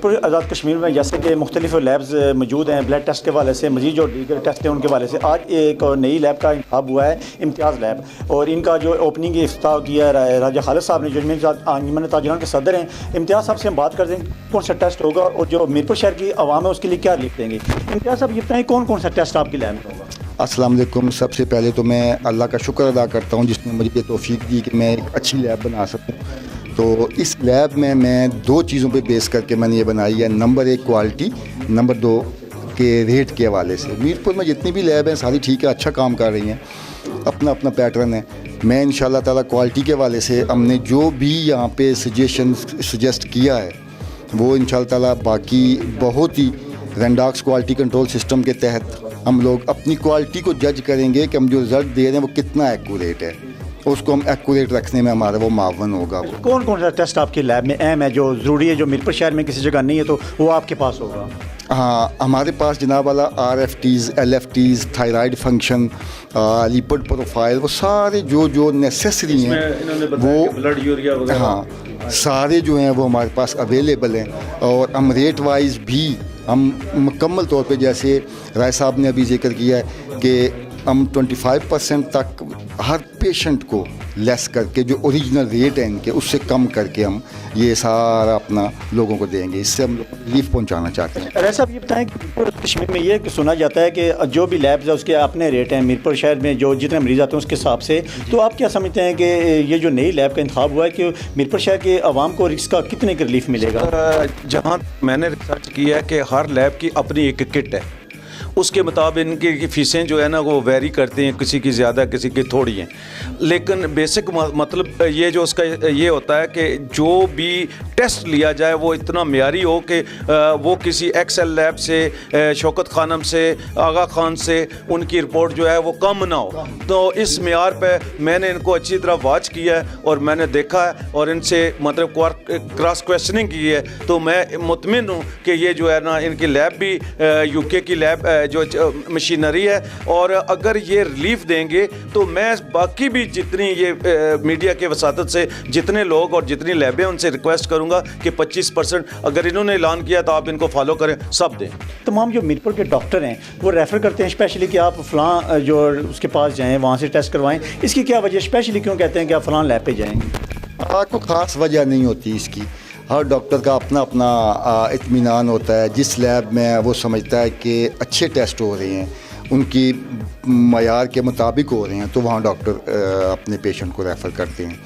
मीरपुर आज़ाद कश्मीर में जैसे कि मुख्तलिफ लैब्स मौजूद हैं ब्लड टेस्ट के हवाले से, मजीद जो दीगर टेस्ट हैं उनके हवाले से, आज एक नई लैब का इंतखाब हुआ है, इम्तियाज़ लैब, और इनका जो ओपनिंग इफ्ताह किया राजा खालिद साहब ने, जो अंजुमन ताजिरान के सदर हैं। इम्तियाज़ साहब से हम बात करते हैं कौन सा टेस्ट होगा और जो मीरपुर शहर की आवाम है उसके लिए क्या लिख देंगे। इम्तियाज़ साहब ये बताएँ कौन कौन सा टेस्ट आपकी लैब में होगा। अस्सलाम वालेकुम। सबसे पहले तो मैं अल्लाह का शुक्र अदा करता हूँ जिसने मुझे ये तौफीक दी कि मैं एक अच्छी लैब बना सकूँ। तो इस लैब में मैं दो चीज़ों पे बेस करके मैंने ये बनाई है। नंबर एक क्वालिटी, नंबर दो के रेट के हवाले से। मीरपुर में जितनी भी लैब हैं सारी ठीक है, अच्छा काम कर रही हैं, अपना अपना पैटर्न है। मैं इंशाल्लाह ताला क्वालिटी के हवाले से हमने जो भी यहाँ पे सजेस्ट किया है वो इंशाल्लाह ताला बाकी बहुत ही रेंडॉक्स क्वालिटी कंट्रोल सिस्टम के तहत हम लोग अपनी क्वालिटी को जज करेंगे कि हम जो रिज़ल्ट दे रहे हैं वो कितना एक्यूरेट है, उसको हम एक्यूरेट रखने में हमारा वो मावन होगा। कौन कौन सा टेस्ट आपकी लैब में अहम है जो ज़रूरी है, जो मीरपुर शहर में किसी जगह नहीं है तो वो आपके पास होगा? हाँ, हमारे पास जनाब वाला RFTs, LFTs, thyroid function, lipid profile, वो सारे जो नेसेसरी हैं वो ब्लड यूरिया वगैरह, हाँ सारे जो हैं वो हमारे पास अवेलेबल हैं। और हम रेट वाइज भी हम मुकम्मल तौर पे, जैसे राय साहब ने अभी जिक्र किया है कि हम 25% तक हर पेशेंट को लेस करके जो ओरिजिनल रेट है इनके उससे कम करके हम ये सारा अपना लोगों को देंगे। इससे हम लोग रिलीफ पहुंचाना चाहते हैं। राय साहब ये बताएं कि मीरपुर कश्मीर में ये सुना जाता है कि जो भी लैब्स है उसके अपने रेट हैं, मीरपुर शहर में जो जितने मरीज़ आते हैं उसके हिसाब से। तो आप क्या समझते हैं कि ये जो नई लैब का इंतखाब हुआ है कि मीरपुर शहर के आवाम को इसका कितने का रिलीफ मिलेगा? जहाँ मैंने रिसर्च किया है कि हर लैब की अपनी एक किट है, उसके मुताबिक इनकी फ़ीसें जो है ना वो वेरी करती हैं, किसी की ज़्यादा किसी की थोड़ी हैं। लेकिन बेसिक मतलब ये जो उसका ये होता है कि जो भी टेस्ट लिया जाए वो इतना मियारी हो कि वो किसी एक्सेल लैब से, शौकत खानम से, आगा खान से उनकी रिपोर्ट जो है वो कम ना हो। तो इस मियार पे मैंने इनको अच्छी तरह वॉच किया है और मैंने देखा है और इनसे मतलब क्रॉस क्वेश्चनिंग की है। तो मैं मुतमिन हूँ कि ये जो है ना इनकी लैब भी UK की लैब जो मशीनरी है, और अगर ये रिलीफ देंगे तो मैं बाकी भी जितनी ये मीडिया के वसातत से जितने लोग और जितनी लैबें उनसे रिक्वेस्ट करूंगा कि 25% अगर इन्होंने ऐलान किया तो आप इनको फॉलो करें, सब दें। तमाम जो मीरपुर के डॉक्टर हैं वो रेफ़र करते हैं स्पेशली कि आप फ़लाँ जो उसके पास जाएँ, वहाँ से टेस्ट करवाएं। इसकी क्या वजह, स्पेशली क्यों कहते हैं कि आप फ़लाँ लैब पे जाएँ? कोई ख़ास वजह नहीं होती इसकी। हर डॉक्टर का अपना अपना इत्मीनान होता है। जिस लैब में वो समझता है कि अच्छे टेस्ट हो रहे हैं, उनकी मयार के मुताबिक हो रहे हैं, तो वहाँ डॉक्टर अपने पेशेंट को रेफ़र करते हैं।